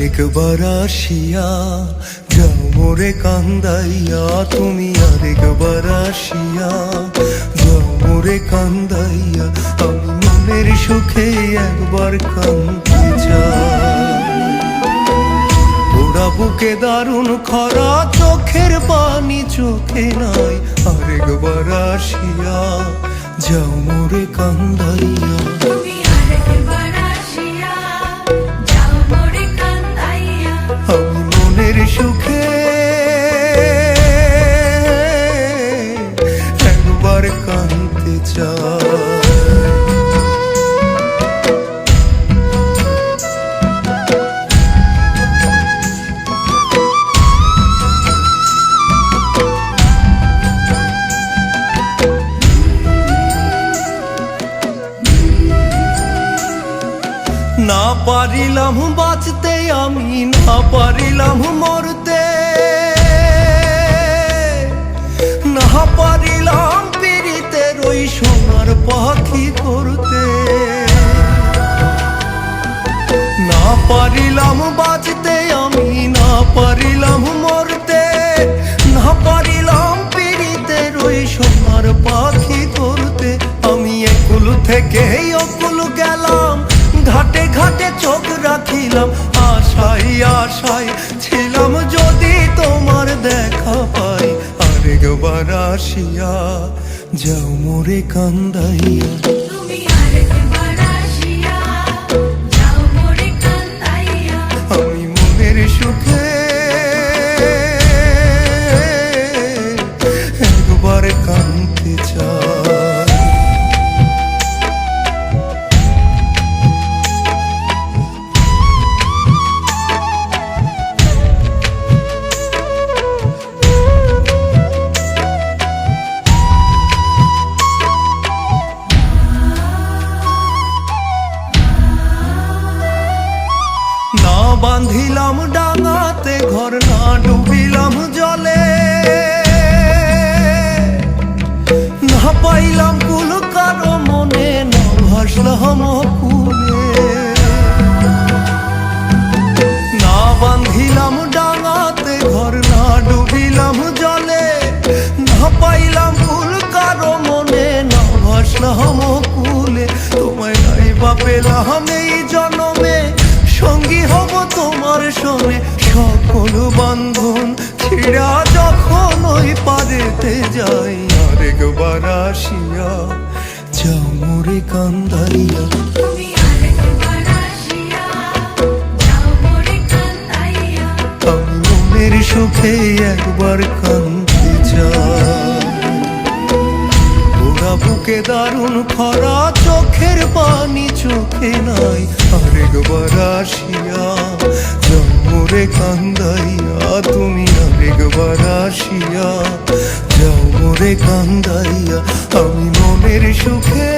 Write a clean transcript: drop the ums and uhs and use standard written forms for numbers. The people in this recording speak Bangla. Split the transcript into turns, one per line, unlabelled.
আরেকবার আসিয়া যাও মোরে কান্দাইয়া, তুমি আরেকবার আসিয়া যাও মোরে কান্দাইয়া, আমি মনের সুখে একবার কান্দতে চাই। ওরা বুকে দারুণ খরা, চোখের পানি চোখে নাই, আরেকবার আসিয়া যাও মোরে কান্দাইয়া। আমি মনের সুখে একবার কাঁদতে চাই। না পারিলাম বাঁচতে আমি, না পারিলাম মরতে, না পারিলাম পীড়িতের ওই সোনার পাখি করতে। না পারিলাম বাঁচতে আমি, না পারিলাম মরতে, না পারিলাম পীড়িতের ওই সোনার পাখি করতে। আমি একুল থেকে অকুল গেলাম, ঘাটে ঘাটে চোখ রাখিলাম, আশাই আশাই ছিলাম যদি তোমার দেখা পাই। আরেকবার আসিয়া যাও মোরে কান্দাইয়া। আমি মনের সুখে একবার কাঁদতে চাই। না বাঁধিলাম ডাঙাতে ঘর, না ডুবিলাম জলে, না পাইলাম কুল কারো মনে, না ভাসলাম কুলে। না বাঁধিলাম ডাঙাতে ঘর, না ডুবিলাম জলে, না পাইলাম কুল কারো মনে, না ভাসলাম কুলে। তোমায় নাই বা পেলাম এই জনমে, সঙ্গী হব তোমার সঙ্গে, সকল বান্ধন ছিড়া যখন ওই পারেতে যাই। আরেকবার আসিয়া যাও মোরে কান্দাইয়া। আমি মনের সুখে একবার কাঁদতে চাই। ওরা বুকে দারুণ খরা, চোখের পানি চোখে নাই, আরেকবার আসিয়া যাও মোরে কান্দাইয়া। তুমি আরেকবার আসিয়া যাও মোরে কান্দাইয়া। আমি মনের সুখে